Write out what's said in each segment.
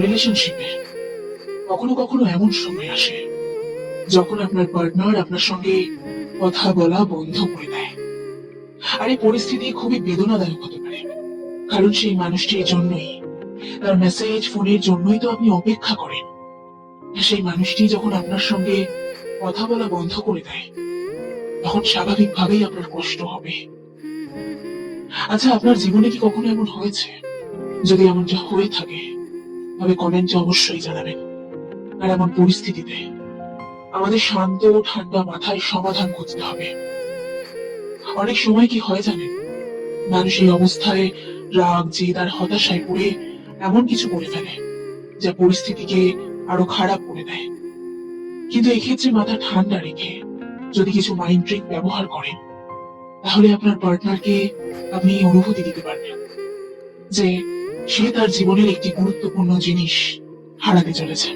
রিলেশনশিপে কখনো কখনো এমন সময় আসে যখন আপনার পার্টনার আপনার সঙ্গে কথা বলা বন্ধ করে দেয়। আর এই পরিস্থিতি খুবই বেদনাদায়ক হতে পারে, কারণ সেই মানুষটির জন্যই, তার মেসেজ ফোনের জন্যই তো আপনি অপেক্ষা করেন। সেই মানুষটি যখন আপনার সঙ্গে কথা বলা বন্ধ করে দেয়, তখন স্বাভাবিকভাবেই আপনার কষ্ট হবে। আচ্ছা, আপনার জীবনে কি কখনো এমন হয়েছে? যদি এমনটা হয়ে থাকে তবে কমেন্টে অবশ্যই জানাবেন। আর এমন পরিস্থিতিতে আমাদের শান্ত ও ঠান্ডা মাথায় সমাধান খুঁজতে হবে। অনেক সময় কি হয় জানেন, মানুষ এই অবস্থায় রাগ, জেদ আর হতাশায় পড়ে এমন কিছু করে ফেলে যা পরিস্থিতিকে আরো খারাপ করে দেয়। কিন্তু এক্ষেত্রে মাথা ঠান্ডা রেখে যদি কিছু মাইন্ড ট্রিক ব্যবহার করেন, তাহলে আপনার পার্টনারকে আপনি এই অনুভূতি দিতে পারবেন যে সে তার জীবনের একটি গুরুত্বপূর্ণ জিনিস হারাতে চলেছে।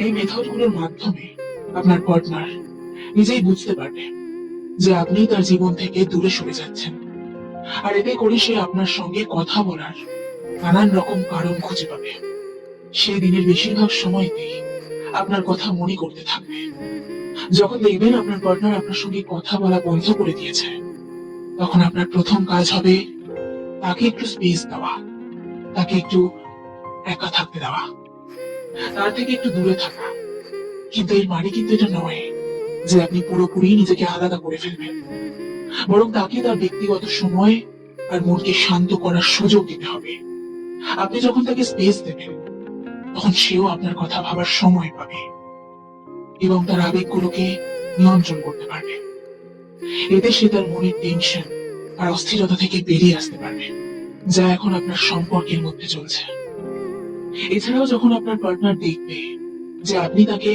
এই মেথডগুলোর মাধ্যমে আপনার পার্টনার নিজেই বুঝতে পারবে যে আপনি তার জীবন থেকে দূরে সরে যাচ্ছেন, আর এতে করে সে আপনার সঙ্গে কথা বলার নানান রকম কারণ খুঁজে পাবে। সে দিনের বেশিরভাগ সময়তেই আপনার কথা মনে করতে থাকবে। যখন দেখবেন আপনার পার্টনার আপনার সঙ্গে কথা বলা বন্ধ করে দিয়েছে, তখন আপনার প্রথম কাজ হবে তাকে একটু স্পেস দেওয়া, তাকে একটু একা থাকতে দেওয়া, তার থেকে একটু দূরে থাকা। কিন্তু এর মানে কিন্তু এটা নয় যে আপনি পুরোপুরি নিজেকে আলাদা করে ফেলবেন, বরং তাকে তার ব্যক্তিগত সময় আর মনকে শান্ত করার সুযোগ দিতে হবে। আপনি যখন তাকে স্পেস দেবেন, তখন সেও আপনার কথা ভাবার সময় পাবে এবং তার আবেগগুলোকে নিয়ন্ত্রণ করতে পারবে। এতে সে তার মনের টেনশন আর অস্থিরতা থেকে বেরিয়ে আসতে পারবে, যা এখন আপনার সম্পর্কের মধ্যে চলছে। এছাড়াও যখন আপনার পার্টনার দেখবে যে আপনি তাকে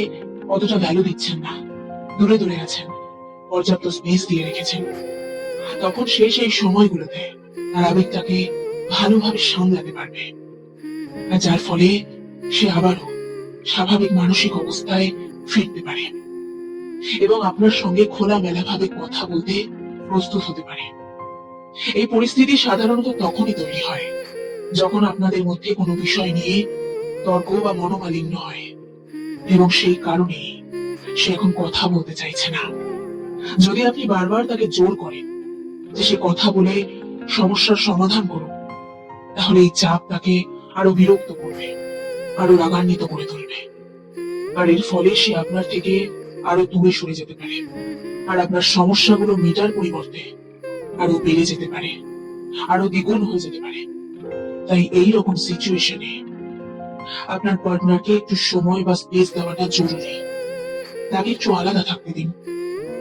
অতটা ভ্যালু দিচ্ছেন না, দূরে দূরে আছেন, পর্যাপ্ত স্পেস দিয়ে রেখেছেন, তখন সে সেই সময়গুলোতে তার আবেগটাকে ভালোভাবে সামলাতে পারবে, আর যার ফলে সে আবারও স্বাভাবিক মানসিক অবস্থায় ফিরতে পারে এবং আপনার সঙ্গে খোলামেলা ভাবে কথা বলতে প্রস্তুত হতে পারে। এই পরিস্থিতি সাধারণত তখনই তৈরি হয় যখন আপনাদের মধ্যে কোনো বিষয় নিয়ে তর্ক বা মনোমালিন্য হয় এবং সেই কারণেই সে এখন কথা বলতে চাইছে না। যদি আপনি বারবার তাকে জোর করেন যে সে কথা বলে সমস্যার সমাধান করুন, তাহলে এই চাপ তাকে আরো বিরক্ত করবে, আরো রাগান্বিত করে তুলবে, আর এর ফলে সে আপনার থেকে আরো দূরে সরে যেতে পারে, আর আপনার সমস্যাগুলো মেটার পরিবর্তে আরো বেড়ে যেতে পারে, আরো দ্বিগুণ হয়ে যেতে পারে। তাই এই রকম সিচুয়েশনে আপনার পার্টনারকে একটু সময় বা স্পেস দেওয়াটা জরুরি। তাকে একটু আলাদা থাকতে দিন,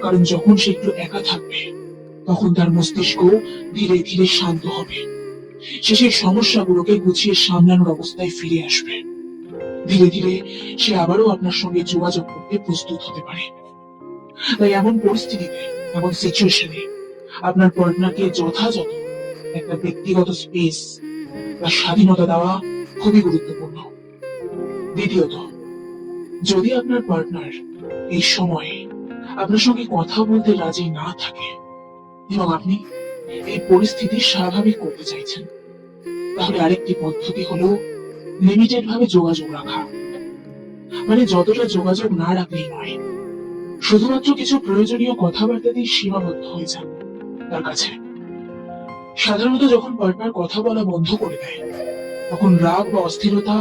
কারণ যখন সে একটু একা থাকবে, তখন তার মস্তিষ্ক ধীরে ধীরে শান্ত হবে। সে সেই সমস্যাগুলোকে গুছিয়ে সামলানোর অবস্থায় ফিরে আসবে। ধীরে ধীরে সে আবারও আপনার সঙ্গে যোগাযোগ করতে প্রস্তুত হতে পারে। তাই এমন পরিস্থিতিতে, এমন সিচুয়েশনে আপনার পার্টনারকে যথাযথ একটা ব্যক্তিগত স্পেস বা স্বাধীনতা দেওয়া খুবই গুরুত্বপূর্ণ। দ্বিতীয়ত, যদি আপনার পার্টনার এই সময়ে আপনার সঙ্গে কথা বলতে রাজি না থাকে এবং আপনি এই পরিস্থিতি স্বাভাবিক করতে চাইছেন, তাহলে আরেকটি পদ্ধতি হলো লিমিটেড ভাবে যোগাযোগ রাখা। মানে যতটা যোগাযোগ না রাখলেই নয়, শুধুমাত্র কিছু প্রয়োজনীয় কথাবার্তা দিয়ে সীমাবদ্ধ হয়ে যান তার কাছে। সাধারণত যখন পার্টনার কথা বলা বন্ধ করে দেয়, তখন রাগ বা অস্থিরতা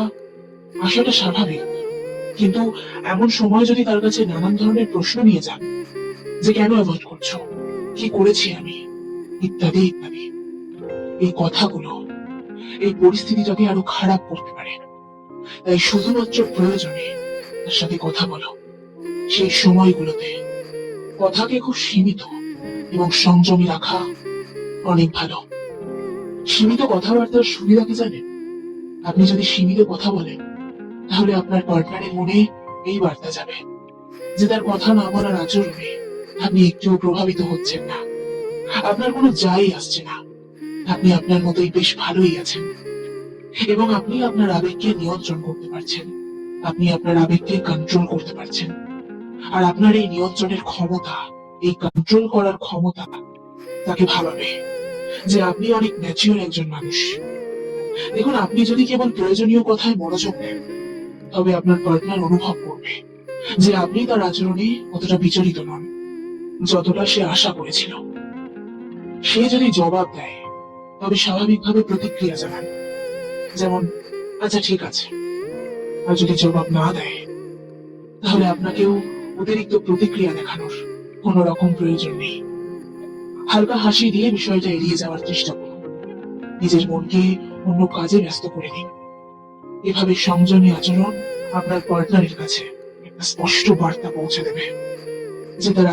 আসাটা স্বাভাবিক। কিন্তু এমন সময় যদি তার কাছে নানান ধরনের প্রশ্ন নিয়ে যান, যে কেন অ্যাভয়েড করছো, কি করেছি আমি, ইত্যাদি ইত্যাদি, এই কথাগুলো এই পরিস্থিতিটাকে আরো খারাপ করতে পারে। তাই শুধুমাত্র প্রয়োজনে তার সাথে কথা বলো। সেই সময়গুলোতে কথাকে খুব সীমিত এবং সংযমী রাখা অনেক ভালো। সীমিত কথাবার্তার সুবিধা কি জানেন? আপনি যদি সীমিত কথা বলেন, তাহলে আপনার পার্টনারের মনে এই বার্তা যাবে যে তার কথা না বলার আচরণে আপনি একটুও প্রভাবিত হচ্ছেন না, আপনার কোনো যাই আসছে না, আপনি আপনার মতোই বেশ ভালোই আছেন এবং আপনি আপনার আবেগকে নিয়ন্ত্রণ করতে পারছেন, আপনি আপনার আবেগকে কন্ট্রোল করতে পারছেন। আর আপনার এই নিয়ন্ত্রণের ক্ষমতা, এই কন্ট্রোল করার ক্ষমতা তাকে ভাবাবে যে আপনি অনেক ম্যাচিওর একজন মানুষ দেখুন, আপনি যদি কেবল প্রয়োজনীয় কথায় মনোযোগ দেন, তবে আপনার পার্টনার অনুভব করবে যে আপনি তার আচরণে অতটা বিচলিত নন যতটা সে আশা করেছিল। সে যদি জবাব দেয়, তবে স্বাভাবিকভাবে প্রতিক্রিয়া জানান, যেমন আচ্ছা ঠিক আছে। আর যদি জবাব না দেয়, তাহলে আপনাকেও অতিরিক্ত প্রতিক্রিয়া দেখানোর কোনো রকম প্রয়োজন নেই। হালকা হাসি দিয়ে বিষয়টা এড়িয়ে যাওয়ার চেষ্টা করুন। নিজের মনকে অন্য কাজে ব্যস্ত করে দিন। এভাবে সংযমী আচরণ আপনার পার্টনারের কাছে একটা স্পষ্ট বার্তা পৌঁছে দেবে যে তার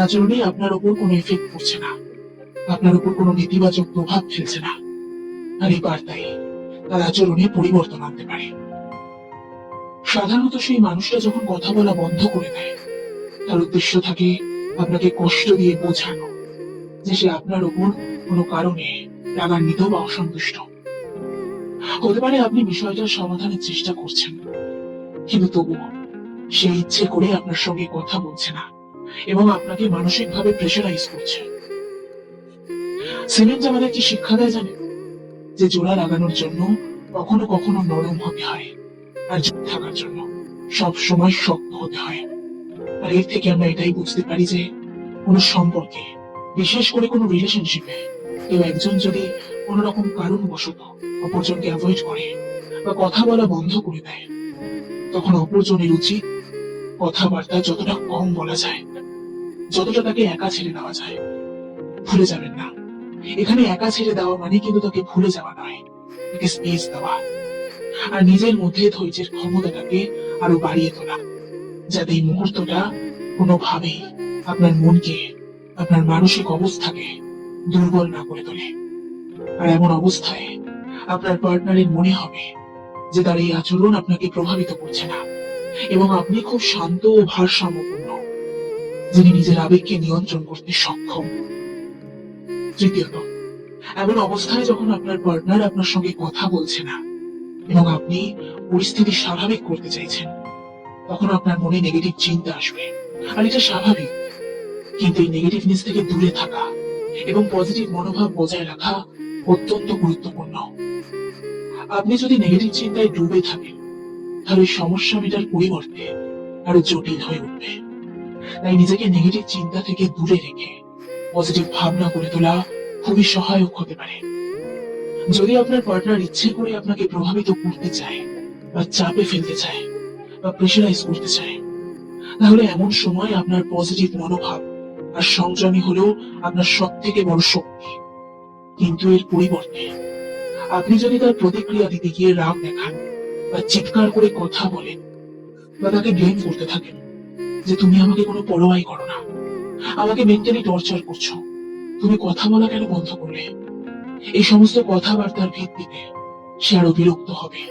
আচরণে আপনার উপর কোনো এফেক্ট পড়ছে না, আপনার উপর কোনো নেতিবাচক প্রভাব ফেলছে না। আর এই বার্তাই তার আচরণে পরিবর্তন আনতে পারে। সাধারণত সেই মানুষটা যখন কথা বলা বন্ধ করে দেয়, তার উদ্দেশ্য থাকে আপনাকে কষ্ট দিয়ে বোঝানো যে সে আপনার উপর কোনো কারণে রাগান্বিত বা অসন্তুষ্ট। হতে পারে আপনি বিষয়টার সমাধানের চেষ্টা করছেন, কিন্তু তবুও সে ইচ্ছে করে আপনার সঙ্গে কথা বলছে না এবং আপনাকে মানসিকভাবে প্রেশারাইজ করছে। সিমেন্ট আমাদের কি শিক্ষা দেয় জানেন? যে জোড়া লাগানোর জন্য কখনো কখনো নরম হতে হয়, আর জোড়া থাকার জন্য সব সময় শক্ত হতে হয়। আর এর থেকে আমরা এটাই বুঝতে পারি যে কোনো সম্পর্কে, বিশেষ করে কোনো রিলেশনশিপে, কেউ একজন যদি কোনো রকম কারণবশত অপরজনকে অ্যাভয়েড করে বা কথা বলা বন্ধ করে দেয়, তখন অপরজনের উচিত কথাবার্তা যতটা কম বলা যায়, যতটা তাকে একা ছেড়ে দেওয়া যায়। ভুলে যাবেন না, এখানে একা ছেড়ে দেওয়া মানে কিন্তু তাকে ভুলে যাওয়া নয়, তাকে স্পেস দেওয়া। আর নিজের মধ্যে ধৈর্যের ক্ষমতাটাকে আরো বাড়িয়ে তোলা, যাতে এই মুহূর্তটা কোনোভাবেই আপনার মনকে, আপনার মানসিক অবস্থাকে দুর্বল না করে তোলে। আর এমন অবস্থায় আপনার পার্টনারের মনে হবে যে তার এই আচরণ আপনাকে প্রভাবিত করছে না এবং আপনি খুব শান্ত ও ভারসাম্যপূর্ণ, যিনি নিজের আবেগকে নিয়ন্ত্রণ করতে সক্ষম। তৃতীয়ত, এমন অবস্থায় যখন আপনার পার্টনার আপনার সঙ্গে কথা বলছে না এবং আপনি পরিস্থিতি স্বাভাবিক করতে চাইছেন, তখন আপনার মনে নেগেটিভ চিন্তা আসবে। আর এটা স্বাভাবিক, কিন্তু এই নেগেটিভনেস থেকে দূরে থাকা এবং পজিটিভ মনোভাব বজায় রাখা অত্যন্ত গুরুত্বপূর্ণ। আপনি যদি নেগেটিভ চিন্তায় ডুবে থাকেন, তাহলে সমস্যা মেটার পরিবর্তে আরো জটিল হয়ে উঠবে। তাই নিজেকে নেগেটিভ চিন্তা থেকে দূরে রেখে পজিটিভ ভাবনা করে তোলা খুবই সহায়ক হতে পারে। যদি আপনার পার্টনার ইচ্ছে করে আপনাকে প্রভাবিত করতে চায় বা চাপে ফেলতে চায় বা প্রেশারাইজ করতে চায়, তাহলে এমন সময় আপনার পজিটিভ মনোভাব আর সংযমী হলেও আপনার সব থেকে বড় শক্তি। কিন্তু এর পরিবর্তে আপনি যদি তার প্রতিক্রিয়া দিতে গিয়ে রাগ দেখান বা চিৎকার করে কথা বলেন বা তাকে ব্লেম করতে থাকেন যে তুমি আমাকে কোনো পরোয়াই করো না, আমাকে মেন্টালি টর্চার করছো, তুমি কথা বলা কেন বন্ধ করলে, এই সমস্ত কথাবার্তার ভিত্তিতে সে আরো বিরক্ত হবে।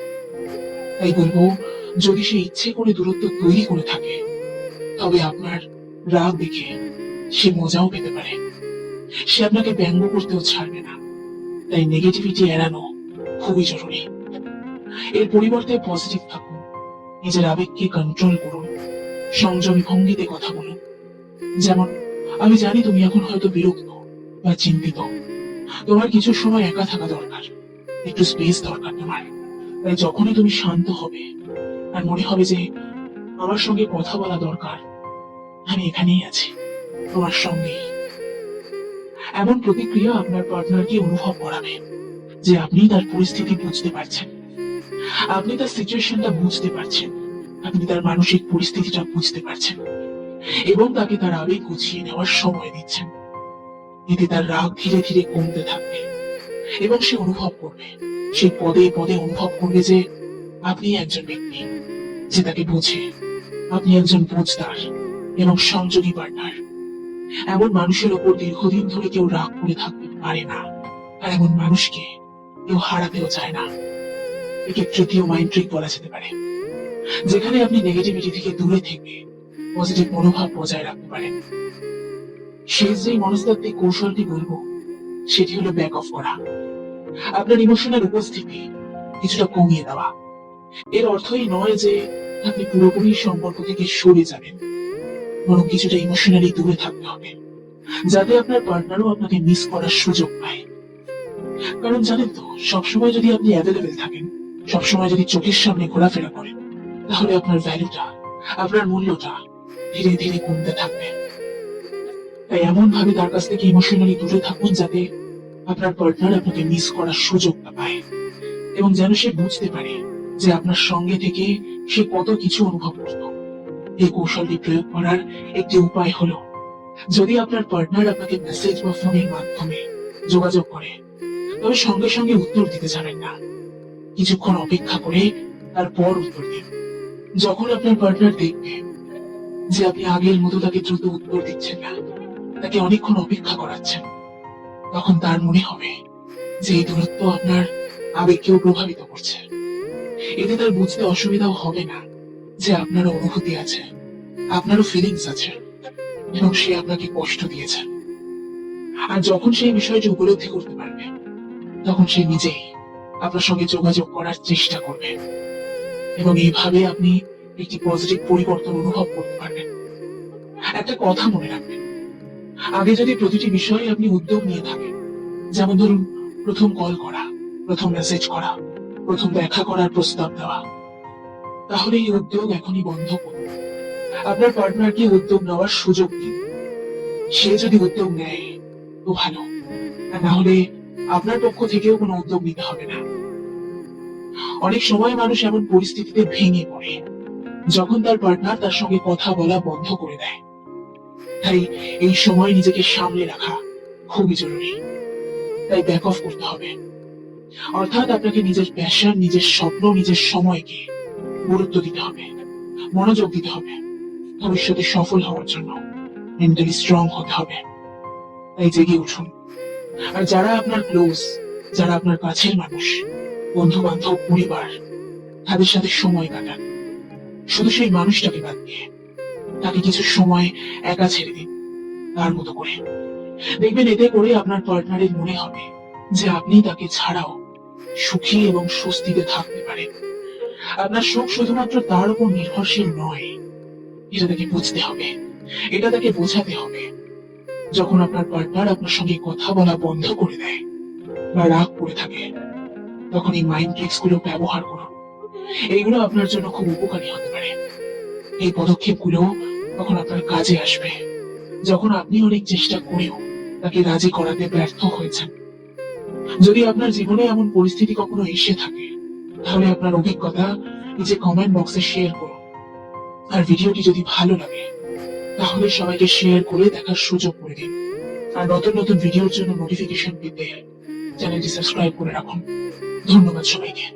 তাই বলবো, যদি সে ইচ্ছে করে দূরত্ব তৈরি করে থাকে, তবে আপনার রাগ দেখে সে মজাও পেতে পারে। সে আপনাকে ব্যঙ্গ করতেও ছাড়বে না। তাই নেগেটিভিটি এড়ানো খুবই জরুরি। এর পরিবর্তে পজিটিভ থাকুন, নিজের আবেগকে কন্ট্রোল করুন, সংযমী ভঙ্গিতে কথা বলুন। যেমন, আমি জানি তুমি এখন হয়তো বিরক্ত বা চিন্তিত, তোমার কিছু সময় একা থাকা দরকার, একটু স্পেস দরকার তোমার। তাই যখনই তুমি শান্ত হবে আর মনে হবে যে আমার সঙ্গে কথা বলা দরকার, আমি এখানেই আছি, তোমার সঙ্গেই। এমন প্রতিক্রিয়া আপনার পার্টনারকে অনুভব করাবে যে আপনি তার পরিস্থিতি বুঝতে পারছেন, আপনি তার সিচুয়েশনটা বুঝতে পারছেন, আপনি তার মানসিক পরিস্থিতিটা বুঝতে পারছেন এবং তাকে তার আবেগ গুছিয়ে নেওয়ার সময় দিচ্ছেন। এতে তার রাগ ধীরে ধীরে কমতে থাকবে এবং সে অনুভব করবে, সে পদে পদে অনুভব করবে যে আপনি একজন ব্যক্তি যে তাকে বোঝে, আপনি একজন বুঝদার এবং সংযোগী পার্টনার। এমন মানুষের ওপর দীর্ঘদিন ধরে কেউ রাগ করে থাকতে পারে না, আর এমন মানুষকে কেউ হারাতেও চায় না। একে তৃতীয় মাইন্ড ট্রিক বলা যেতে পারে, যেখানে আপনি নেগেটিভিটি থেকে দূরে থেকে পজিটিভ মনোভাব বজায় রাখতে পারেন। শেষ যে মনস্তাত্ত্বিক কৌশলটি বলবো, সেটি হলো ব্যাক অফ করা। আপনার ইমোশনাল উপস্থিতি কিছুটা কমিয়ে দেওয়া। এর অর্থই নয় যে আপনি পুরোপুরি সম্পর্ক থেকে সরে যাবেন, বরং কিছুটা ইমোশনালি দূরে থাকতে হবে, যাতে আপনার পার্টনারও আপনাকে মিস করার সুযোগ পায়। কারণ জানেন তো, সবসময় যদি আপনি অ্যাভেলেবেল থাকেন, সবসময় যদি চোখের সামনে ঘোরাফেরা করেন, তাহলে আপনার ভ্যালুটা, আপনার মূল্যটা ধীরে ধীরে কমতে থাকবে। তাই এমন ভাবে তার কাছ থেকে ইমোশনালি দূরে থাকুন যাতে আপনার পার্টনার আপনাকে মিস করার সুযোগটা পায়, এবং যেন সে বুঝতে পারে যে আপনার সঙ্গে থেকে সে কত কিছু অনুভব করত। এই কৌশলটি প্রয়োগ করার একটি উপায় হলো, যদি আপনার পার্টনার আপনাকে মেসেজ বা ফোনের মাধ্যমে যোগাযোগ করে, তবে সঙ্গে সঙ্গে উত্তর দিতে যাবেন না। কিছুক্ষণ অপেক্ষা করে তারপর উত্তর দিন। যখন আপনার পার্টনার দেখবে যে আপনি আগের মতো তাকে দ্রুত উত্তর দিচ্ছেন না, তাকে অনেকক্ষণ অপেক্ষা করাচ্ছেন, তখন তার মনে হবে যে এই দূরত্ব আপনার আবেগকেও প্রভাবিত করছে। এতে তার বুঝতে অসুবিধাও হবে না যে আপনারও অনুভূতি আছে, আপনারও ফিলিংস আছে, এবং সে আপনাকে কষ্ট দিয়েছে। আর যখন সেই বিষয়টি উপলব্ধি করতে পারবে, তখন সে নিজেই আপনার সঙ্গে যোগাযোগ করার চেষ্টা করবে, এবং এইভাবে আপনি একটি পজিটিভ পরিবর্তন অনুভব করতে পারবেন। একটা কথা মনে রাখবেন, আগে যদি প্রতিটি বিষয়ে আপনি উদ্যোগ নিয়ে থাকেন, যেমন ধরুন প্রথম কল করা, প্রথম মেসেজ করা, প্রথম দেখা করার প্রস্তাব দেওয়া, তাহলে এই উদ্যোগ এখনই বন্ধ করুন। আপনার পার্টনারকে উদ্যোগ নেওয়ার সুযোগ দিন। সে যদি উদ্যোগ নেয় তো ভালো, আর না হলে আপনার পক্ষ থেকেও কোনো উদ্যোগ নিতে হবে না। অনেক সময় মানুষ এমন পরিস্থিতিতে ভেঙে পড়ে যখন তার পার্টনার তার সঙ্গে কথা বলা বন্ধ করে দেয়। তাই এই সময় নিজেকে সামলে রাখা খুবই জরুরি। তাই ব্যাক অফ করতে হবে, অর্থাৎ আপনাকে নিজের প্যাশন, নিজের স্বপ্ন, নিজের সময়কে গুরুত্ব দিতে হবে, মনোযোগ দিতে হবে। ভবিষ্যতে সফল হওয়ার জন্য মেন্টালি স্ট্রং হতে হবে। তাই জেগে উঠুন। আর যারা আপনার ক্লোজ, যারা আপনার কাছের মানুষ, বন্ধু বান্ধব, পরিবার, তাদের সাথে সময় কাটান। শুধু সেই মানুষটাকে বাদ দিয়ে তাকে কিছু সময় একা ছেড়ে দিন, তার মতো করে। দেখবেন এতে করে আপনার পার্টনারের মনে হবে যে আপনি তাকে ছাড়াও সুখী এবং স্বস্তিতে থাকতে পারেন। আপনার সুখ শুধুমাত্র তার উপর নির্ভরশীল নয়, এটা তাকে বুঝতে হবে, এটা তাকে বোঝাতে হবে। যখন আপনার পার্টনার আপনার সঙ্গে কথা বলা বন্ধ করে দেয় বা রাগ করে থাকে, তখন এই মাইন্ড ট্রিক্স গুলো ব্যবহার করুন। এইগুলো আপনার জন্য খুব উপকারী হতে পারে। এই পদক্ষেপগুলো তখন আপনার কাজে আসবে যখন আপনি অনেক চেষ্টা করেও তাকে রাজি করাতে ব্যর্থ হয়েছেন। যদি আপনার জীবনে এমন পরিস্থিতি কখনো এসে থাকে, তাহলে আপনার অভিজ্ঞতা নিচে কমেন্ট বক্সে শেয়ার করুন। আর ভিডিওটি যদি ভালো লাগে, তাহলে সবাইকে শেয়ার করে দেখার সুযোগ করে দিন। আর নতুন নতুন ভিডিওর জন্য নোটিফিকেশন পেতে চ্যানেলটি সাবস্ক্রাইব করে রাখুন। ধন্যবাদ সবাইকে।